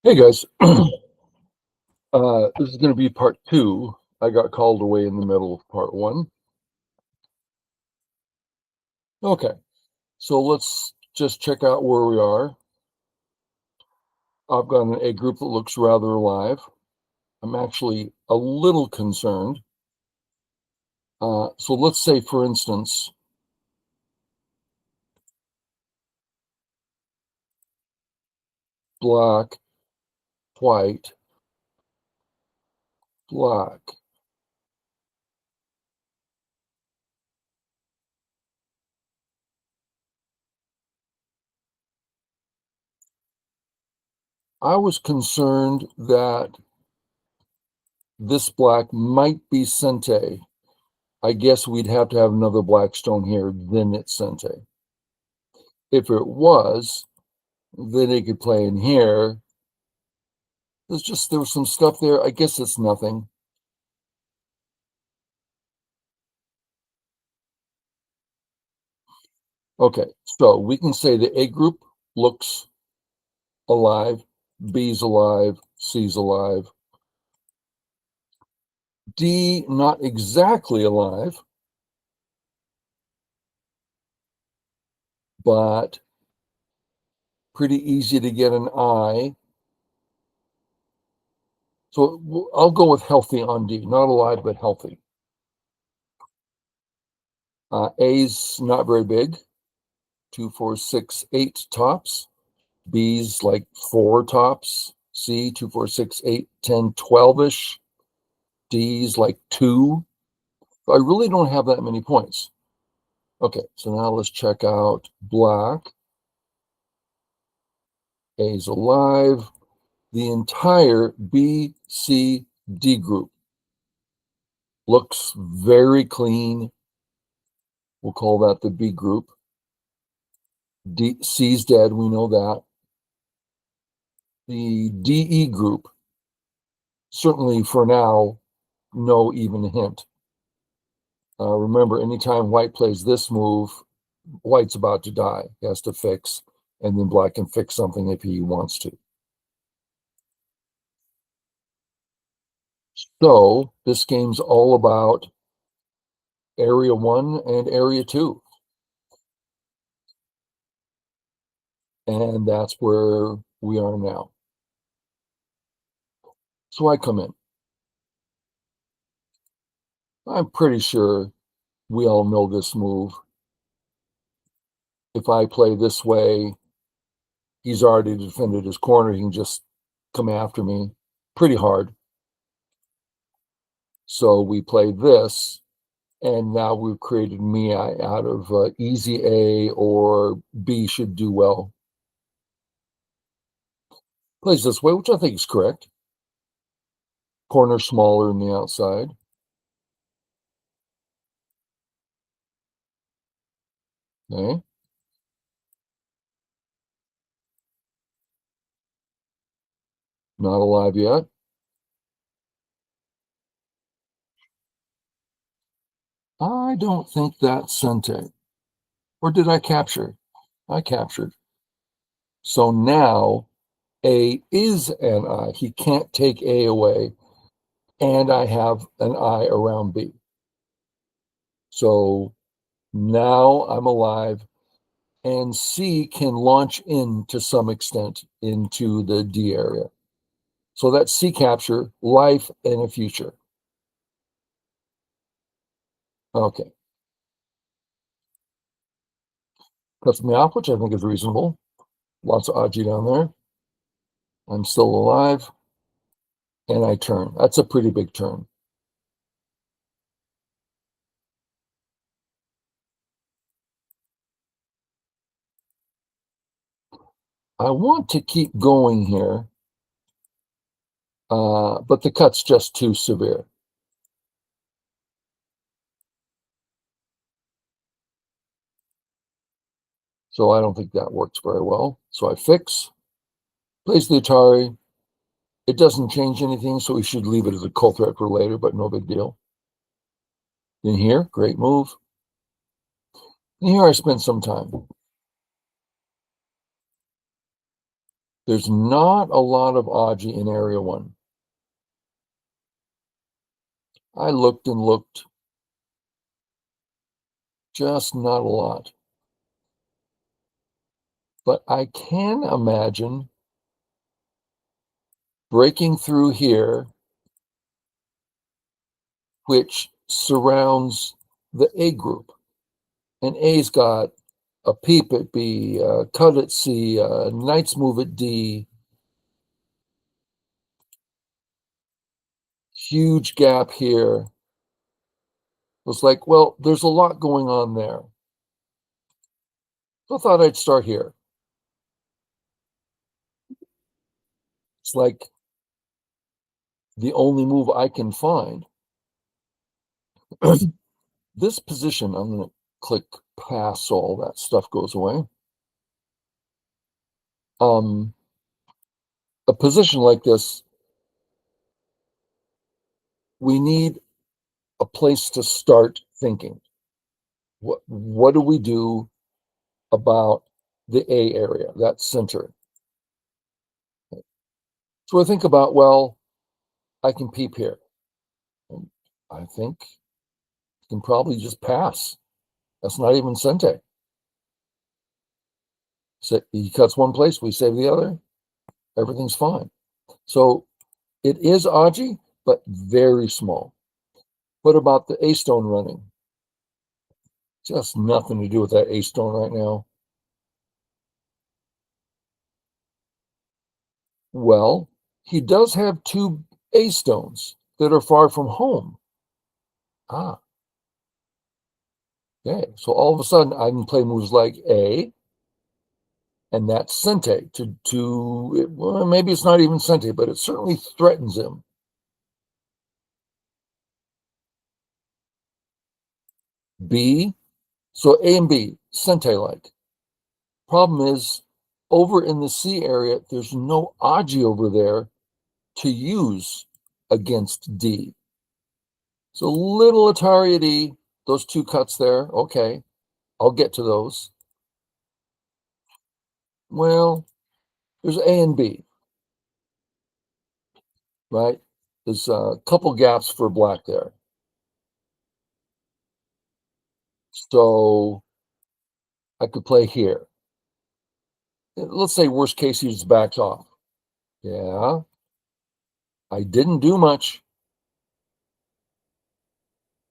Hey guys, this is going to be part two. I got called away in the middle of part one. Okay, so let's just check out where we are. I've got an A group that looks rather alive. I'm actually a little concerned. So let's say, for instance, black, white, black. I was concerned that this black might be Sente. I guess we'd have to have another black stone here, then it's Sente. If it was, then it could play in here. There was some stuff there. I guess it's nothing. Okay, so we can say the A group looks alive, B's alive, C's alive. D not exactly alive, but pretty easy to get an I. So I'll go with healthy on D, not alive, but healthy. A's not very big, 2, 4, 6, 8 tops. B's like 4 tops. C, 2, 4, 6, 8, 10, 12-ish. D's like 2. I really don't have that many points. Okay, so now let's check out black. A's alive. The entire B, C, D group looks very clean. We'll call that the B group. C's dead, we know that. The DE group, certainly for now, no even hint. Remember, anytime white plays this move, white's about to die. He has to fix, and then black can fix something if he wants to. So this game's all about area 1 and area 2. And that's where we are now. So I come in. I'm pretty sure we all know this move. If I play this way, he's already defended his corner. He can just come after me pretty hard. So we play this, and now we've created me out of easy A, or B should do well. Plays this way, which I think is correct. Corner smaller than the outside. Okay. Not alive yet. I don't think that's Sente. Or did I capture? I captured. So now A is an I. He can't take A away. And I have an I around B. So now I'm alive. And C can launch in to some extent into the D area. So that's C capture, life, and a future. Okay. Cuts me off, which I think is reasonable. Lots of Aji down there. I'm still alive. And I turn. That's a pretty big turn. I want to keep going here, but the cut's just too severe. So I don't think that works very well. So I fix, place the Atari. It doesn't change anything, so we should leave it as a cull threat for later, but no big deal. In here, great move. And here I spent some time. There's not a lot of Aji in Area 1. I looked and looked. Just not a lot. But I can imagine breaking through here, which surrounds the A group. And A's got a peep at B, a cut at C, a knight's move at D. Huge gap here. It was like, well, there's a lot going on there. So I thought I'd start here. It's like the only move I can find. This position, I'm going to click pass so all that stuff goes away. A position like this, we need a place to start thinking. What do we do about the A area, that center? So I think about, well, I can peep here. And I think I can probably just pass. That's not even Sente. So he cuts one place, we save the other. Everything's fine. So it is Aji, but very small. What about the A stone running? Just nothing to do with that A stone right now. Well, he does have two A stones that are far from home. Ah, okay. So all of a sudden, I can play moves like A, and that's Sente well, maybe it's not even Sente, but it certainly threatens him. B, so A and B, Sente-like. Problem is, over in the C area, there's no Aji over there to use against D. So little Atari at E, those two cuts there, okay, I'll get to those. Well, there's A and B, right? There's a couple gaps for black there. So I could play here. Let's say worst case, he just backs off. Yeah, I didn't do much.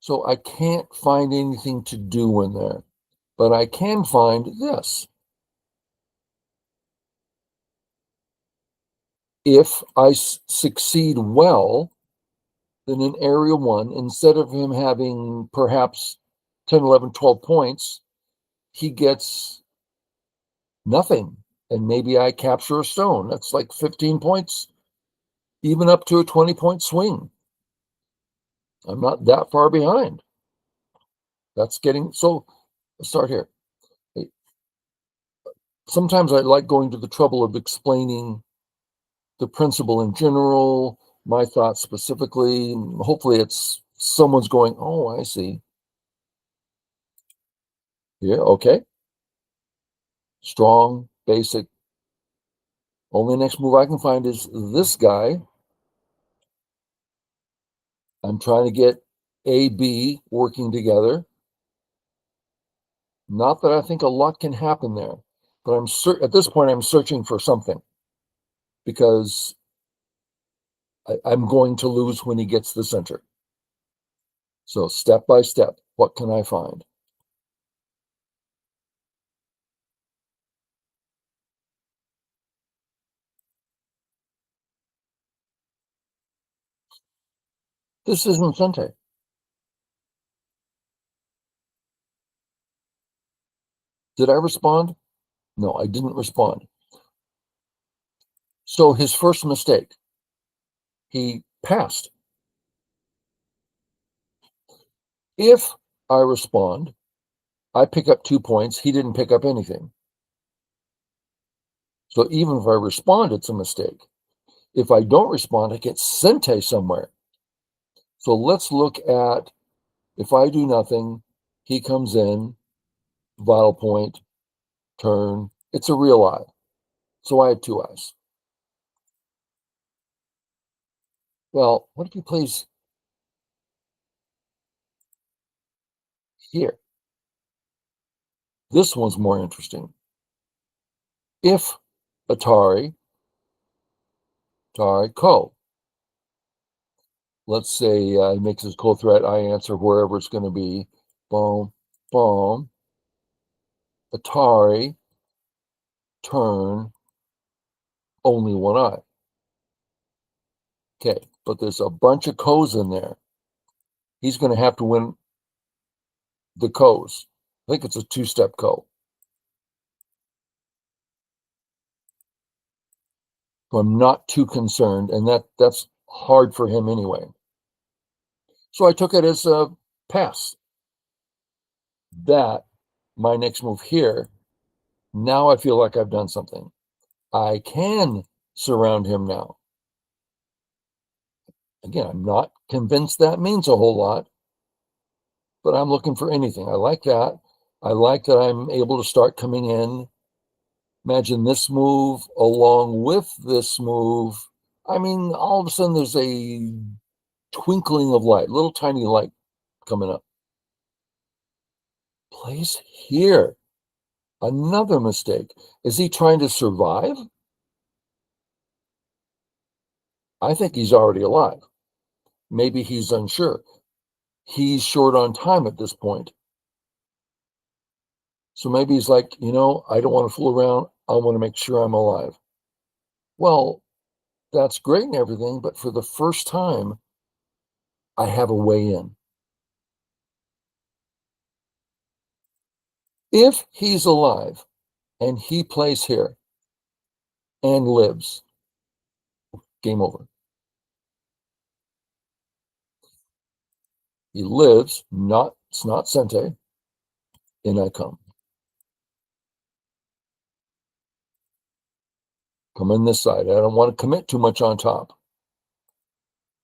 So I can't find anything to do in there. But I can find this. If I succeed well, then in Area 1, instead of him having perhaps 10, 11, 12 points, he gets nothing. And maybe I capture a stone. That's like 15 points, even up to a 20-point swing. I'm not that far behind. That's getting, so let's start here. Sometimes I like going to the trouble of explaining the principle in general, my thoughts specifically. Hopefully it's someone's going, oh, I see. Yeah, okay. Strong, basic. Only next move I can find is this guy. I'm trying to get A, B working together. Not that I think a lot can happen there, but at this point, I'm searching for something because I'm going to lose when he gets the center. So step by step, what can I find? This isn't Sente. Did I respond? No, I didn't respond. So his first mistake, he passed. If I respond, I pick up 2 points. He didn't pick up anything. So even if I respond, it's a mistake. If I don't respond, I get Sente somewhere. So let's look at, if I do nothing, he comes in, vital point, turn. It's a real eye. So I have 2 eyes. Well, what if he plays here? This one's more interesting. If Atari, Ko, let's say he makes his cold threat, I answer wherever it's going to be. Boom, boom. Atari, turn, only one eye. Okay, but there's a bunch of Ko's in there. He's going to have to win the Ko's. I think it's a two-step Ko. So I'm not too concerned, and that's hard for him anyway. So I took it as a pass. That, my next move here, now I feel like I've done something. I can surround him now. Again, I'm not convinced that means a whole lot, but I'm looking for anything. I like that. I like that I'm able to start coming in. Imagine this move along with this move. I mean, all of a sudden there's a twinkling of light, little tiny light coming up. Place here. Another mistake. Is he trying to survive? I think he's already alive. Maybe he's unsure. He's short on time at this point. So maybe he's like, I don't want to fool around. I want to make sure I'm alive. Well, that's great and everything, but for the first time, I have a way in. If he's alive and he plays here and lives, game over. He lives, it's not Sente, in I come. Come in this side. I don't want to commit too much on top.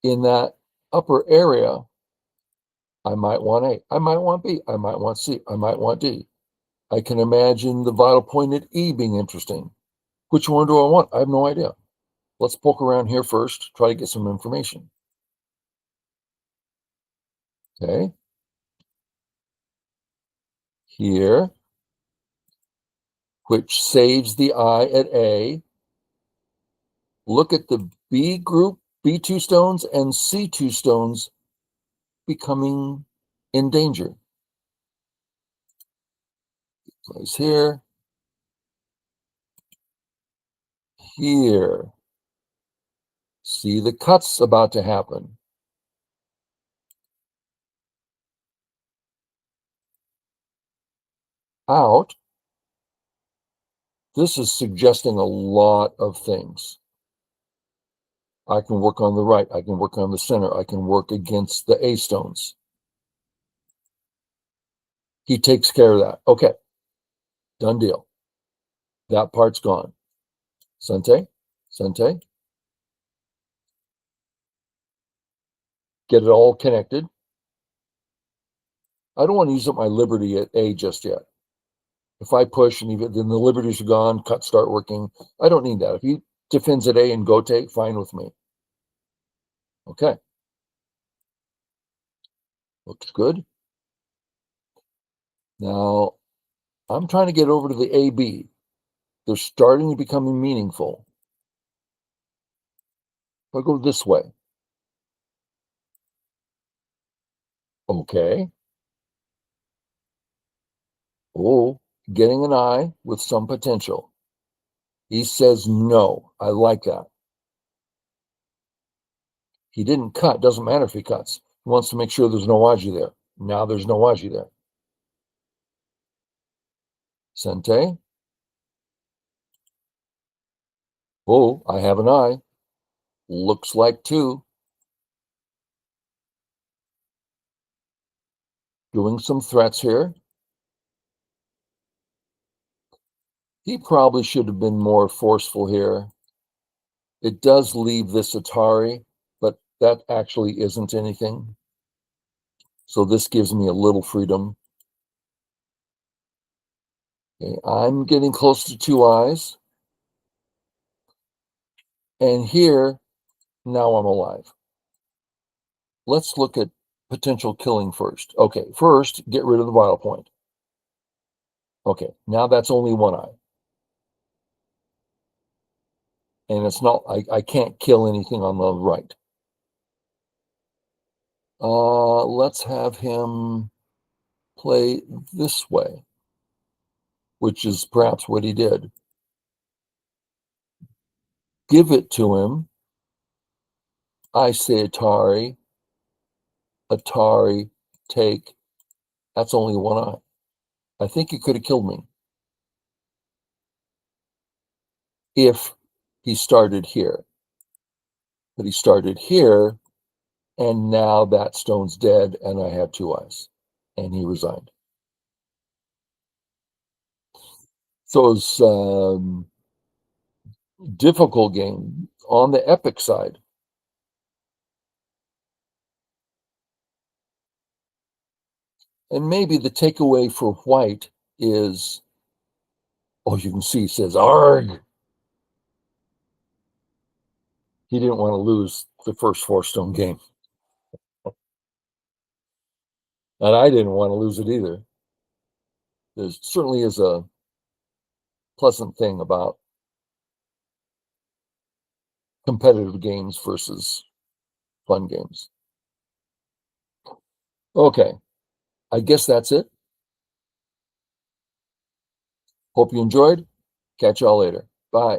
In that upper area, I might want A, I might want B, I might want C, I might want D. I can imagine the vital point at E being interesting. Which one do I want? I have no idea. Let's poke around here first, try to get some information. Okay. Here, which saves the I at A. Look at the B group, B2 stones and C2 stones becoming in danger. Place here, here. See the cuts about to happen. Out. This is suggesting a lot of things. I can work on the right. I can work on the center. I can work against the A stones. He takes care of that. Okay. Done deal. That part's gone. Sente, Sente. Get it all connected. I don't want to use up my liberty at A just yet. If I push and even then the liberties are gone, cuts start working. I don't need that. If he defends at A and go take, fine with me. Okay. Looks good. Now, I'm trying to get over to the AB. They're starting to become meaningful. I'll go this way. Okay. Oh, getting an I with some potential. He says no. I like that. He didn't cut. Doesn't matter if he cuts. He wants to make sure there's no Waji there. Now there's no Waji there. Sente. Oh, I have an I. Looks like two. Doing some threats here. He probably should have been more forceful here. It does leave this Atari, but that actually isn't anything. So this gives me a little freedom. Okay, I'm getting close to two eyes. And here, now I'm alive. let's look at potential killing first. Okay, first, get rid of the vile point. Okay, now that's only one eye. And it's not, I can't kill anything on the right. Let's have him play this way, which is perhaps what he did. Give it to him. I say Atari. Atari, take. That's only one eye. I think he could have killed me if he started here. But he started here, and now that stone's dead, and I have two eyes. And he resigned. So it was difficult game on the epic side. And maybe the takeaway for white is, oh, you can see he says, arg. He didn't want to lose the first four-stone game. And I didn't want to lose it either. There certainly is a pleasant thing about competitive games versus fun games. Okay, I guess that's it. Hope you enjoyed. Catch y'all later. Bye.